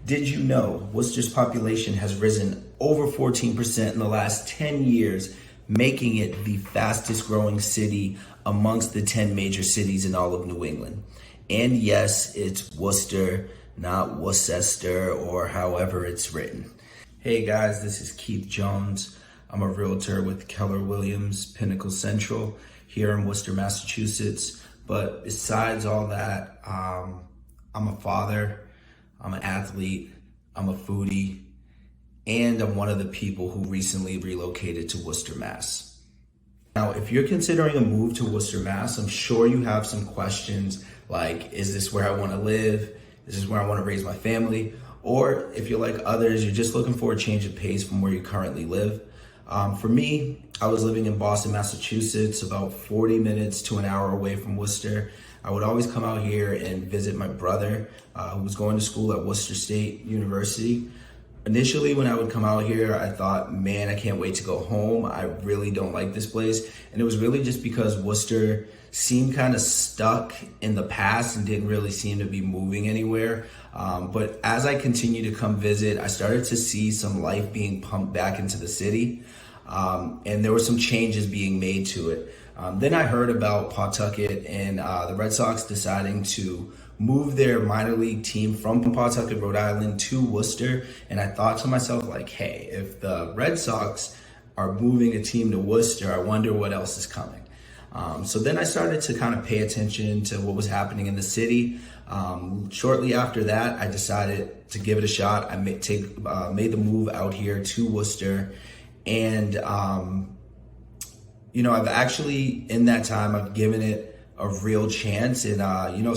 Did you know Worcester's population has risen over 14% in the last 10 years, making it the fastest growing city amongst the 10 major cities in all of New England? And yes, it's Worcester, not Worcester, or however it's written. Hey guys, this is Keith Jones. I'm a realtor with Keller Williams Pinnacle Central here in Worcester, Massachusetts. But besides all that, I'm a father, I'm an athlete, I'm a foodie, and I'm one of the people who recently relocated to Worcester, Mass. Now, if you're considering a move to Worcester, Mass, I'm sure you have some questions like, is this where I want to live? Is this where I want to raise my family? Or if you're like others, you're just looking for a change of pace from where you currently live. For me, I was living in Boston, Massachusetts, about 40 minutes to an hour away from Worcester. I would always come out here and visit my brother, who was going to school at Worcester State University. Initially, when I would come out here, I thought, man, I can't wait to go home. I really don't like this place. And it was really just because Worcester seemed kind of stuck in the past and didn't really seem to be moving anywhere. But as I continued to come visit, I started to see some life being pumped back into the city. And there were some changes being made to it. Then I heard about Pawtucket and the Red Sox deciding to move their minor league team from Pawtucket, Rhode Island to Worcester. And I thought to myself, like, hey, if the Red Sox are moving a team to Worcester, I wonder what else is coming. So then I started to kind of pay attention to what was happening in the city. Shortly after that, I decided to give it a shot. I made the move out here to Worcester. And, I've actually, in that time, I've given it a real chance. And,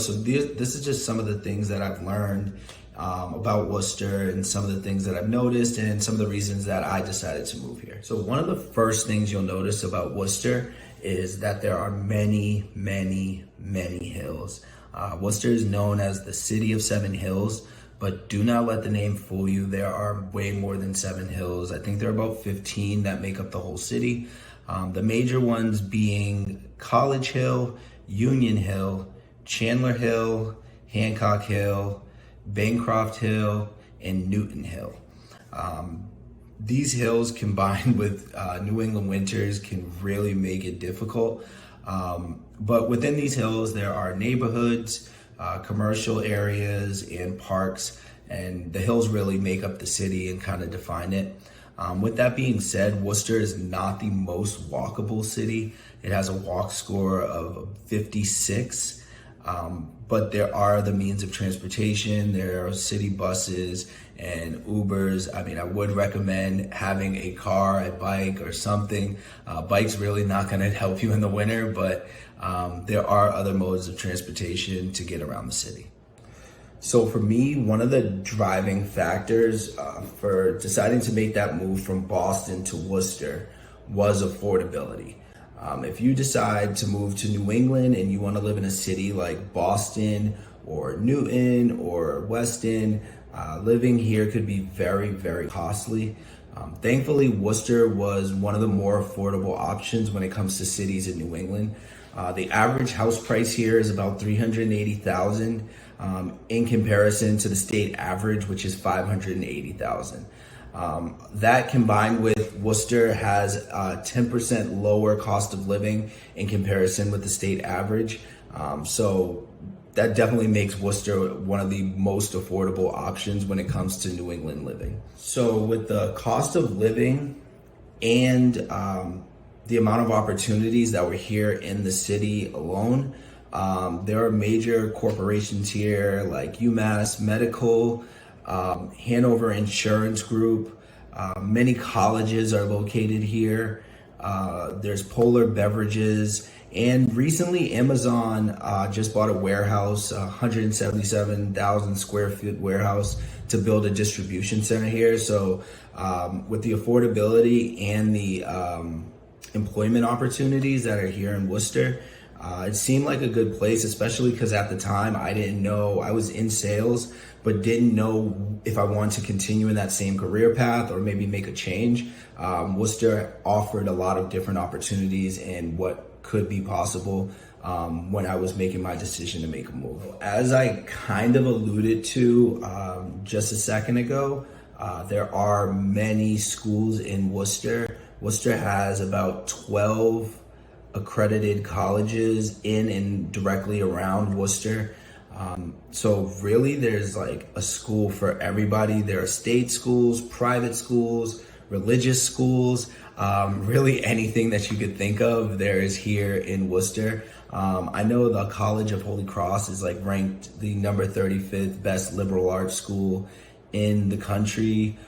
so this is just some of the things that I've learned about Worcester and some of the things that I've noticed and some of the reasons that I decided to move here. So one of the first things you'll notice about Worcester is that there are many, many, many hills. Worcester is known as the city of seven hills, but do not let the name fool you. There are way more than 7 hills. I think there are about 15 that make up the whole city. The major ones being College Hill, Union Hill, Chandler Hill, Hancock Hill, Bancroft Hill, and Newton Hill. These hills combined with New England winters can really make it difficult. But within these hills, there are neighborhoods, commercial areas, and parks, and the hills really make up the city and kind of define it. With that being said, Worcester is not the most walkable city. It has a walk score of 56, but there are the means of transportation. There are city buses and Ubers. I mean, I would recommend having a car, a bike, or something. Bike's really not going to help you in the winter, but there are other modes of transportation to get around the city. So for me, one of the driving factors for deciding to make that move from Boston to Worcester was affordability. If you decide to move to New England and you want to live in a city like Boston or Newton or Weston, living here could be very, very costly. Thankfully, Worcester was one of the more affordable options when it comes to cities in New England. The average house price here is about $380,000 in comparison to the state average, which is $580,000. That combined with Worcester has a 10% lower cost of living in comparison with the state average. So that definitely makes Worcester one of the most affordable options when it comes to New England living. So with the cost of living and the amount of opportunities that were here in the city alone, there are major corporations here like UMass Medical, Hanover Insurance Group. Many colleges are located here. There's Polar Beverages. And recently, Amazon just bought a warehouse, a 177,000 square foot warehouse to build a distribution center here. So with the affordability and the employment opportunities that are here in Worcester, it seemed like a good place, especially because at the time I didn't know, I was in sales, but didn't know if I wanted to continue in that same career path or maybe make a change. Worcester offered a lot of different opportunities and what could be possible when I was making my decision to make a move. As I kind of alluded to just a second ago, there are many schools in Worcester. Worcester has about 12 accredited colleges in and directly around Worcester. So really there's like a school for everybody. There are state schools, private schools, religious schools, really anything that you could think of there is here in Worcester. I know the College of Holy Cross is like ranked the number 35th best liberal arts school in the country.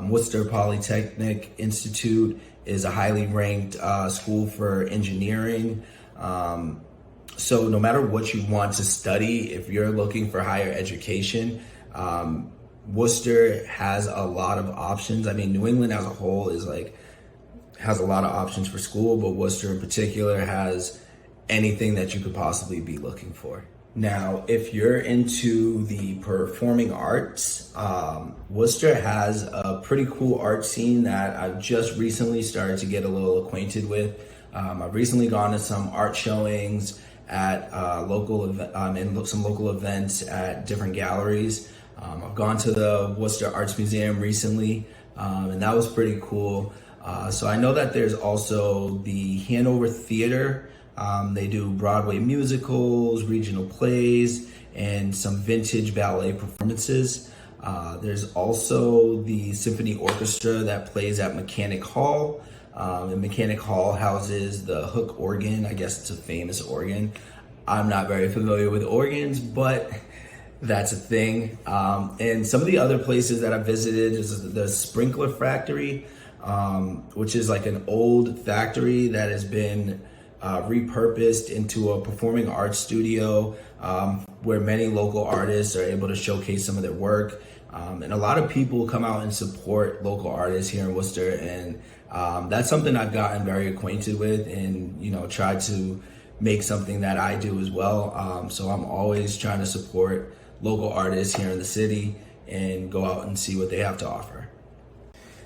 Worcester Polytechnic Institute is a highly ranked school for engineering. So no matter what you want to study, if you're looking for higher education, Worcester has a lot of options. I mean, New England as a whole has a lot of options for school, but Worcester in particular has anything that you could possibly be looking for. Now, if you're into the performing arts, Worcester has a pretty cool art scene that I've just recently started to get a little acquainted with. I've recently gone to some art showings at some local events at different galleries. I've gone to the Worcester Arts Museum recently, and that was pretty cool. So I know that there's also the Hanover Theater. They do Broadway musicals, regional plays, and some vintage ballet performances. There's also the symphony orchestra that plays at Mechanic Hall. And Mechanic Hall houses the Hook organ. I guess it's a famous organ. I'm not very familiar with organs, but that's a thing. And some of the other places that I've visited is the Sprinkler Factory, which is like an old factory that has been repurposed into a performing arts studio, where many local artists are able to showcase some of their work. And a lot of people come out and support local artists here in Worcester, and that's something I've gotten very acquainted with, and try to make something that I do as well. So I'm always trying to support local artists here in the city and go out and see what they have to offer.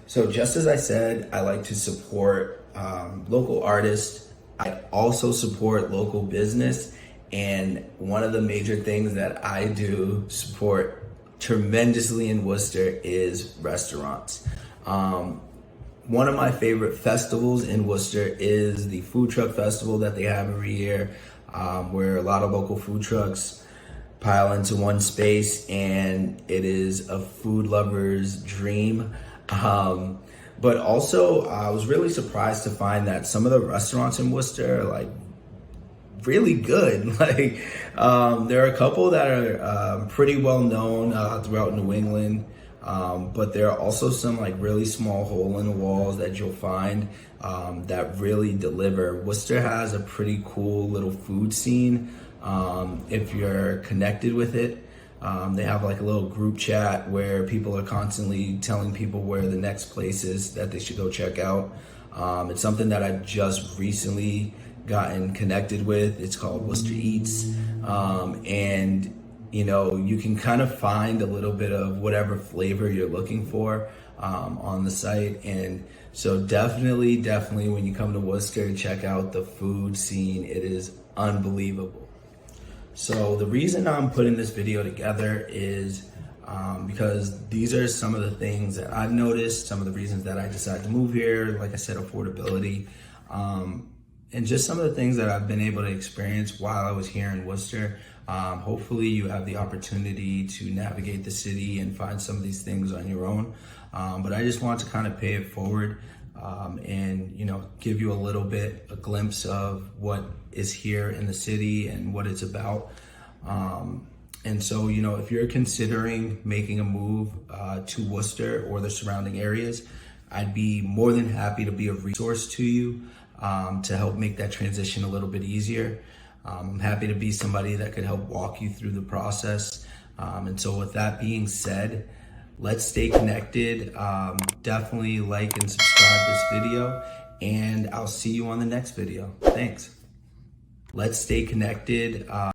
So just as I said, I like to support local artists. I also support local business, and one of the major things that I do support tremendously in Worcester is restaurants. One of my favorite festivals in Worcester is the Food Truck Festival that they have every year, where a lot of local food trucks pile into one space, and it is a food lover's dream. But also, I was really surprised to find that some of the restaurants in Worcester are really good. There are a couple that are pretty well known throughout New England, but there are also some really small hole in the walls that you'll find that really deliver. Worcester has a pretty cool little food scene if you're connected with it. They have a little group chat where people are constantly telling people where the next place is that they should go check out. It's something that I've just recently gotten connected with. It's called Worcester Eats. And you can kind of find a little bit of whatever flavor you're looking for on the site. And so definitely when you come to Worcester, check out the food scene. It is unbelievable. So the reason I'm putting this video together is because these are some of the things that I've noticed, some of the reasons that I decided to move here. Like I said, affordability, and just some of the things that I've been able to experience while I was here in Worcester. Hopefully you have the opportunity to navigate the city and find some of these things on your own. But I just want to kind of pay it forward and give you a glimpse of what is here in the city and what it's about. And so, if you're considering making a move to Worcester or the surrounding areas, I'd be more than happy to be a resource to you to help make that transition a little bit easier. I'm happy to be somebody that could help walk you through the process. And so with that being said, let's stay connected. Definitely like and subscribe this video, and I'll see you on the next video. Thanks. Let's stay connected.